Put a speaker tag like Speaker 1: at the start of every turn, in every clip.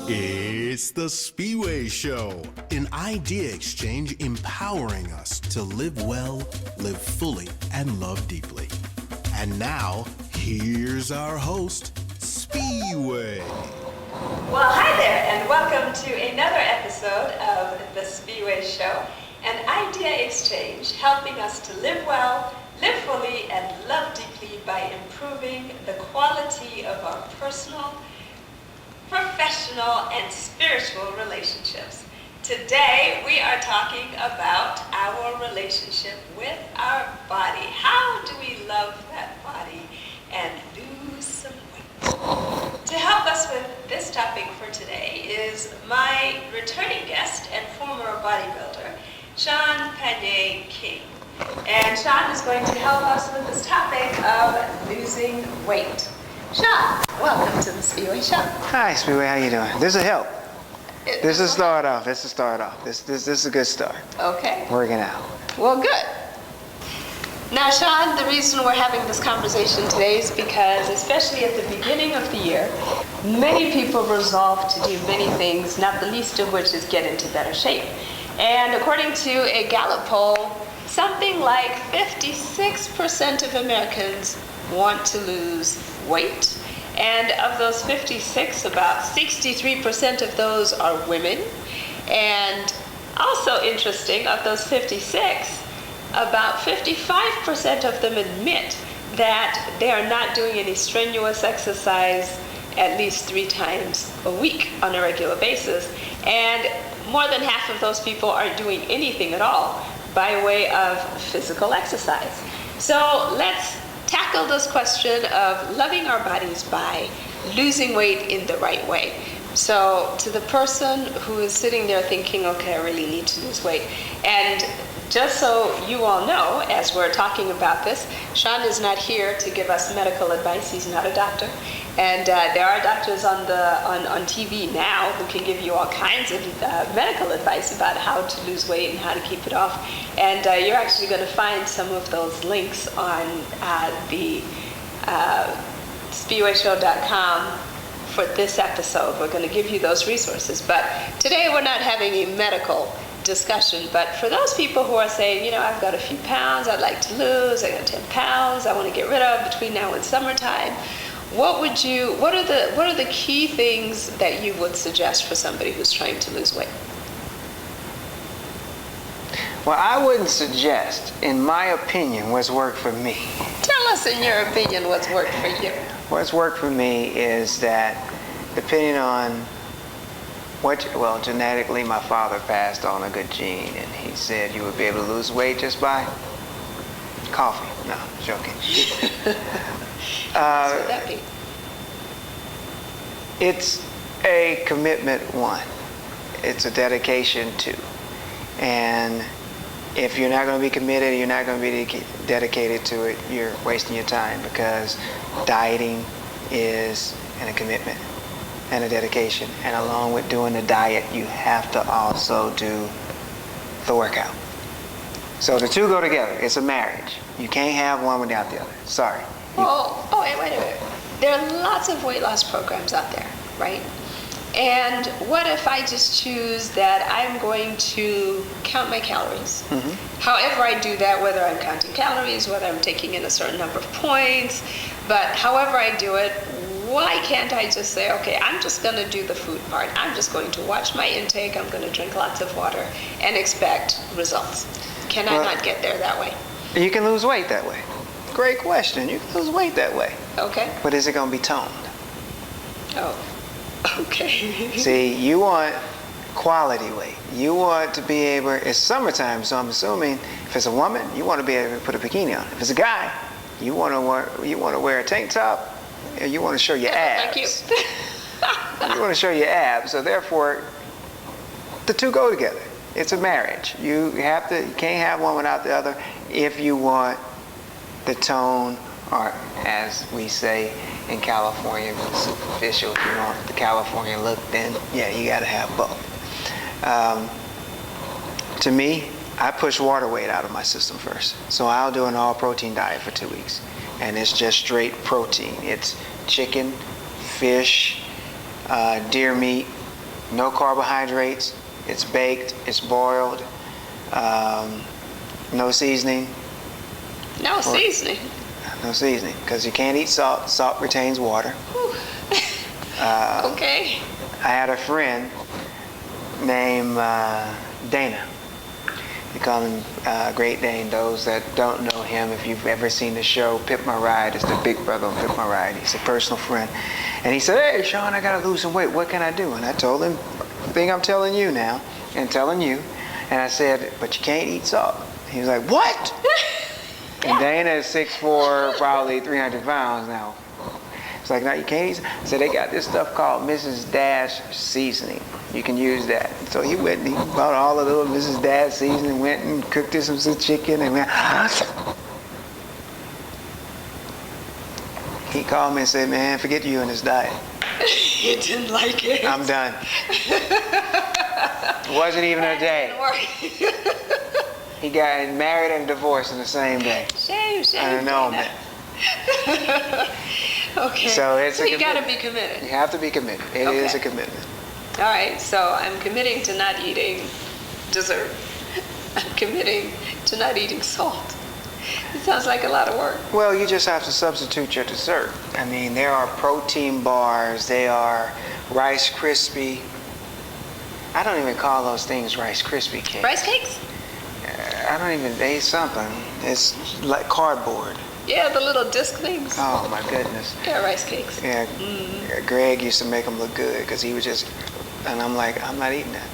Speaker 1: It's the Spiwe Show, an idea exchange empowering us to live well, live fully, and love deeply. And now, here's our host, Spiwe.
Speaker 2: Well, hi there, and welcome to another episode of the Spiwe Show, an idea exchange helping us to live well, live fully, and love deeply by improving the quality of our personal, professional, and spiritual relationships. Today, we are talking about our relationship with our body. How do we love that body and lose some weight? To help us with this topic for today is my returning guest and former bodybuilder, Shaun Panyee King. And Shaun is going to help us with this topic of losing weight. Shaun, welcome to the Spiwe Show.
Speaker 3: Hi, Spiwe. How you doing? This will help. This is start off. This is a good start.
Speaker 2: Okay.
Speaker 3: Working out.
Speaker 2: Well, good. Now, Shaun, the reason we're having this conversation today is because, especially at the beginning of the year, many people resolve to do many things, not the least of which is get into better shape. And according to a Gallup poll, something like 56% of Americans want to lose weight. And of those 56, about 63% of those are women. And also interesting, of those 56, about 55% of them admit that they are not doing any strenuous exercise at least 3 times a week on a regular basis. And more than half of those people aren't doing anything at all by way of physical exercise. So let's tackle this question of loving our bodies by losing weight in the right way. So to the person who is sitting there thinking, okay, I really need to lose weight, and just so you all know, as we're talking about this, Shaun is not here to give us medical advice. He's not a doctor. And there are doctors on TV now who can give you all kinds of medical advice about how to lose weight and how to keep it off. And you're actually going to find some of those links on the SpiweShow.com for this episode. We're going to give you those resources. But today we're not having a medical discussion, but for those people who are saying, you know, I've got a few pounds I'd like to lose, I got 10 pounds I want to get rid of between now and summertime, what are the key things that you would suggest for somebody who's trying to lose weight?
Speaker 3: Well, I wouldn't suggest, in my opinion, what's worked for me.
Speaker 2: Tell us, in your opinion, what's worked for you.
Speaker 3: What's worked for me is that, depending on genetically, my father passed on a good gene, and he said you would be able to lose weight just by coffee. No, joking.
Speaker 2: What would that be?
Speaker 3: It's a commitment, one. It's a dedication, two. And if you're not going to be committed, you're not going to be dedicated to it, you're wasting your time, because dieting is a commitment and a dedication. And along with doing the diet, you have to also do the workout. So the two go together. It's a marriage. You can't have one without the other. Sorry.
Speaker 2: Wait a minute. There are lots of weight loss programs out there, right? And what if I just choose that I'm going to count my calories? Mm-hmm. However I do that, whether I'm counting calories, whether I'm taking in a certain number of points, but however I do it, why can't I just say, okay, I'm just going to do the food part. I'm just going to watch my intake. I'm going to drink lots of water and expect results. Can I not get there that way?
Speaker 3: You can lose weight that way. Great question. You can lose weight that way.
Speaker 2: Okay.
Speaker 3: But is it going to be toned?
Speaker 2: Oh, okay.
Speaker 3: See, you want quality weight. You want to be able, it's summertime, so I'm assuming if it's a woman, you want to be able to put a bikini on. If it's a guy, you want to wear a tank top, and you want to show your abs.
Speaker 2: Thank you.
Speaker 3: You want to show your abs. So therefore, the two go together. It's a marriage. You can't have one without the other if you want the tone, or as we say in California, superficial. If you want the California look, then yeah, you got to have both. To me, I push water weight out of my system first. So I'll do an all-protein diet for 2 weeks. And it's just straight protein. It's chicken, fish, deer meat, no carbohydrates. It's baked, it's boiled, no seasoning.
Speaker 2: No seasoning.
Speaker 3: No seasoning, because you can't eat salt. Salt retains water.
Speaker 2: Okay.
Speaker 3: I had a friend named Dana. We call him Great Dane. Those that don't know him, if you've ever seen the show Pimp My Ride, it's the big brother on Pimp My Ride. He's a personal friend. And he said, "Hey, Shaun, I got to lose some weight. What can I do?" And I told him the thing I'm telling you now and telling you. And I said, "But you can't eat salt." He was like, "What?" And Dana is 6'4", probably 300 pounds now. It's like, "No, you can't eat." So they got this stuff called Mrs. Dash seasoning. You can use that. So he went and he bought all the little Mrs. Dash seasoning, went and cooked us some chicken, and went. He called me and said, "Man, forget you and this diet."
Speaker 2: You didn't like it.
Speaker 3: I'm done. It wasn't even a day. He got married and divorced in the same day.
Speaker 2: Shame.
Speaker 3: I know, man.
Speaker 2: Okay.
Speaker 3: So
Speaker 2: you got to be committed.
Speaker 3: You have to be committed. It is a commitment.
Speaker 2: All right. So I'm committing to not eating dessert. I'm committing to not eating salt. It sounds like a lot of work.
Speaker 3: Well, you just have to substitute your dessert. I mean, there are protein bars. They are Rice Krispie. I don't even call those things Rice Krispie cakes.
Speaker 2: Rice cakes?
Speaker 3: I don't even, they something. It's like cardboard.
Speaker 2: Yeah, the little disc things.
Speaker 3: Oh, my goodness.
Speaker 2: Yeah, rice cakes.
Speaker 3: Yeah, Greg used to make them look good because he was just, and I'm like, I'm not eating that.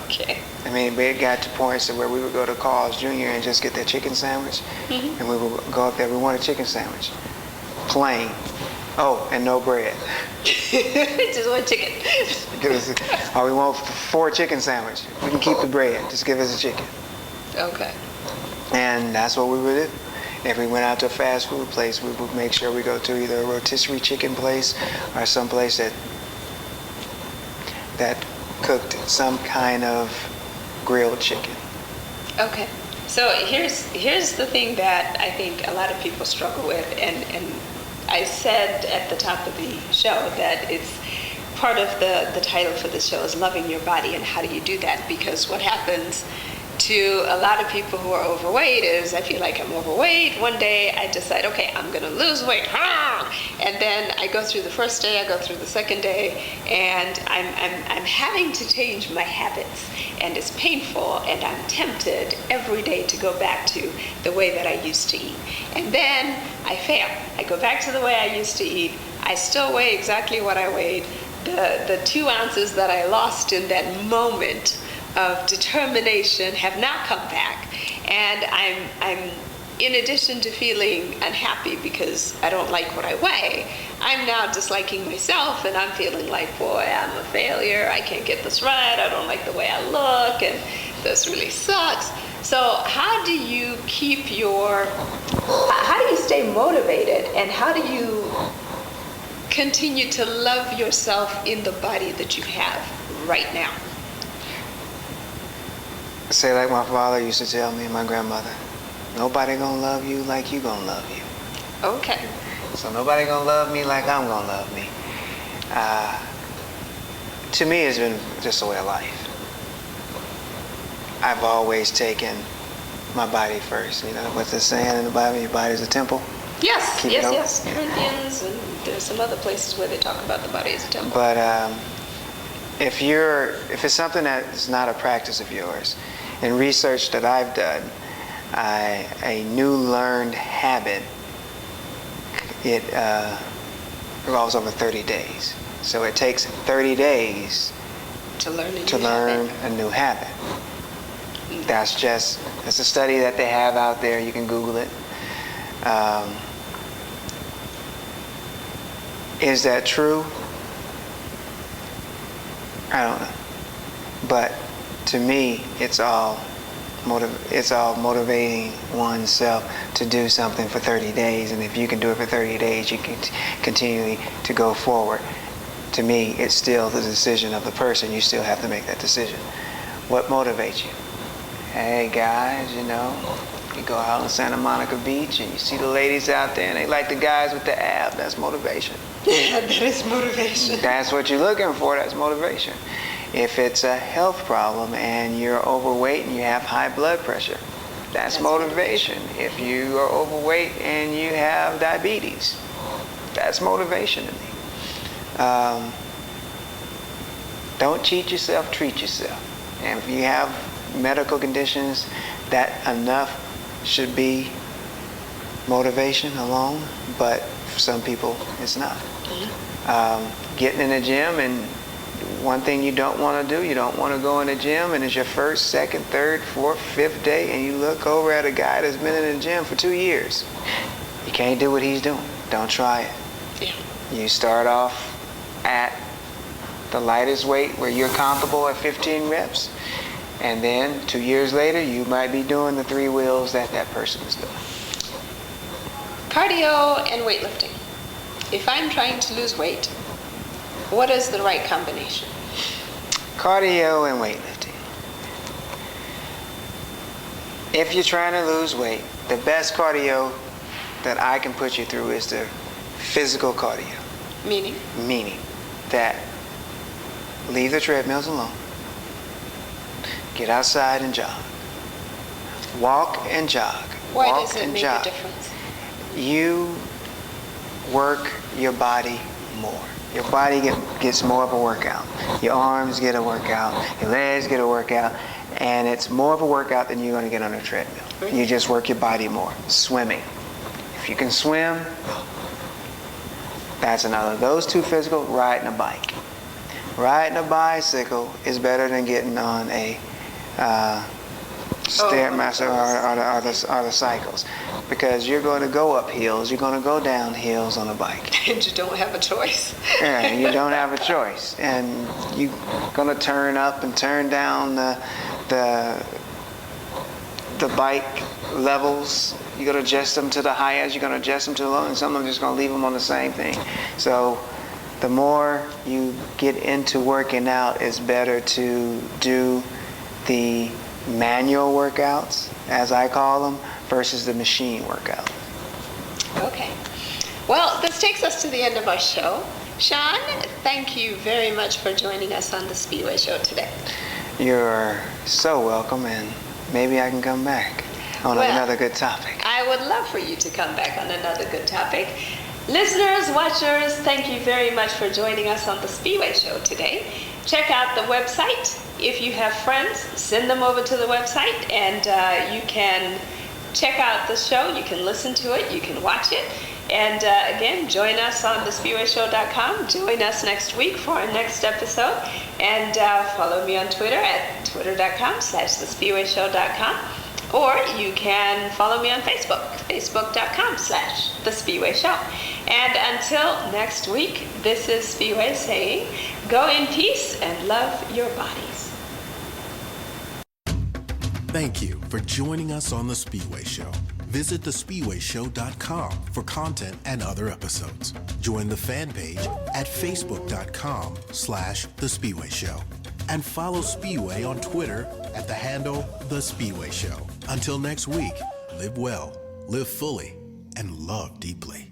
Speaker 2: Okay.
Speaker 3: I mean, it got to points where we would go to Carl's Jr. and just get that chicken sandwich, and we would go up there, we want a chicken sandwich. Plain. Oh, and no bread.
Speaker 2: Just one chicken.
Speaker 3: Oh, we want 4 chicken sandwich. We can keep the bread. Just give us a chicken.
Speaker 2: Okay.
Speaker 3: And that's what we would do. If we went out to a fast food place, we would make sure we go to either a rotisserie chicken place or some place that cooked some kind of grilled chicken.
Speaker 2: Okay. So here's the thing that I think a lot of people struggle with, and I said at the top of the show that it's part of the title for the show is loving your body, and how do you do that? Because what happens to a lot of people who are overweight is, I feel like I'm overweight. One day I decide, okay, I'm gonna lose weight, and then I go through the first day, I go through the second day, and I'm having to change my habits, and it's painful, and I'm tempted every day to go back to the way that I used to eat. And then I fail. I go back to the way I used to eat. I still weigh exactly what I weighed. The 2 ounces that I lost in that moment of determination have not come back, and I'm in addition to feeling unhappy because I don't like what I weigh, I'm now disliking myself, and I'm feeling like, boy, I'm a failure, I can't get this right, I don't like the way I look, and this really sucks. So how do you stay motivated, and how do you continue to love yourself in the body that you have right now?
Speaker 3: Say like my father used to tell me and my grandmother, nobody gonna love you like you gonna love you.
Speaker 2: Okay.
Speaker 3: So nobody gonna love me like I'm gonna love me. To me, it's been just a way of life. I've always taken my body first. You know what's the saying in the Bible? Your body's a temple.
Speaker 2: Yes,
Speaker 3: Keep it open.
Speaker 2: yes. Corinthians, and there's some other places where they talk about the body as a temple.
Speaker 3: But if it's something that is not a practice of yours, in research that I've done, a new learned habit, it revolves over 30 days. So it takes 30 days
Speaker 2: to learn
Speaker 3: a new habit. That's a study that they have out there. You can Google it. Is that true? I don't know. But to me, it's all motivating oneself to do something for 30 days. And if you can do it for 30 days, you can continually to go forward. To me, it's still the decision of the person. You still have to make that decision. What motivates you? Hey guys, You go out on Santa Monica Beach and you see the ladies out there and they like the guys with the ab. That's motivation.
Speaker 2: Yeah, that is motivation.
Speaker 3: That's what you're looking for. That's motivation. If it's a health problem and you're overweight and you have high blood pressure, that's motivation. If you are overweight and you have diabetes, that's motivation to me. Don't cheat yourself, treat yourself. And if you have medical conditions, that enough should be motivation alone, but for some people it's not. Getting in the gym, and one thing you don't want to do, you don't want to go in the gym and it's your first, second, third, fourth, fifth day and you look over at a guy that's been in the gym for 2 years. You can't do what he's doing. Don't try it.
Speaker 2: Yeah.
Speaker 3: You start off at the lightest weight where you're comfortable at 15 reps, and then 2 years later you might be doing the 3 wheels that person is doing.
Speaker 2: Cardio and weightlifting. If I'm trying to lose weight, what is the right combination?
Speaker 3: Cardio and weightlifting. If you're trying to lose weight, the best cardio that I can put you through is the physical cardio.
Speaker 2: Meaning?
Speaker 3: Meaning that leave the treadmills alone. Get outside and jog. Walk and jog.
Speaker 2: Why
Speaker 3: Walk
Speaker 2: does it
Speaker 3: and
Speaker 2: make
Speaker 3: jog.
Speaker 2: a difference?
Speaker 3: You work your body more. Your body gets more of a workout. Your arms get a workout. Your legs get a workout. And it's more of a workout than you're going to get on a treadmill.
Speaker 2: Really?
Speaker 3: You just work your body more. Swimming. If you can swim, that's another. Those 2 physical, riding a bike. Riding a bicycle is better than getting on a Stairmaster or the cycles, because you're going to go up hills, you're going to go down hills on a bike.
Speaker 2: And you don't have a choice.
Speaker 3: Yeah, you don't have a choice, and you're going to turn up and turn down the bike levels. You're going to adjust them to the highest, you're going to adjust them to the low, and some of them just going to leave them on the same thing. So the more you get into working out, it's better to do the manual workouts, as I call them, versus the machine workout.
Speaker 2: Okay. Well, this takes us to the end of our show. Shaun, thank you very much for joining us on the Spiwe Show today.
Speaker 3: You're so welcome, and maybe I can come back on another good topic.
Speaker 2: I would love for you to come back on another good topic. Listeners, watchers, thank you very much for joining us on the Spiwe Show today. Check out the website. If you have friends, send them over to the website, and you can check out the show. You can listen to it. You can watch it. And again, join us on thespiweshow.com. Join us next week for our next episode. And follow me on Twitter at twitter.com/thespiweshow.com. Or you can follow me on Facebook, facebook.com/thespiwe show. And until next week, this is Spiwe saying, go in peace and love your bodies.
Speaker 1: Thank you for joining us on The Spiwe Show. Visit thespiweshow.com for content and other episodes. Join the fan page at facebook.com/thespiwe show. And follow Spiwe on Twitter at the handle The Spiwe Show. Until next week, live well, live fully, and love deeply.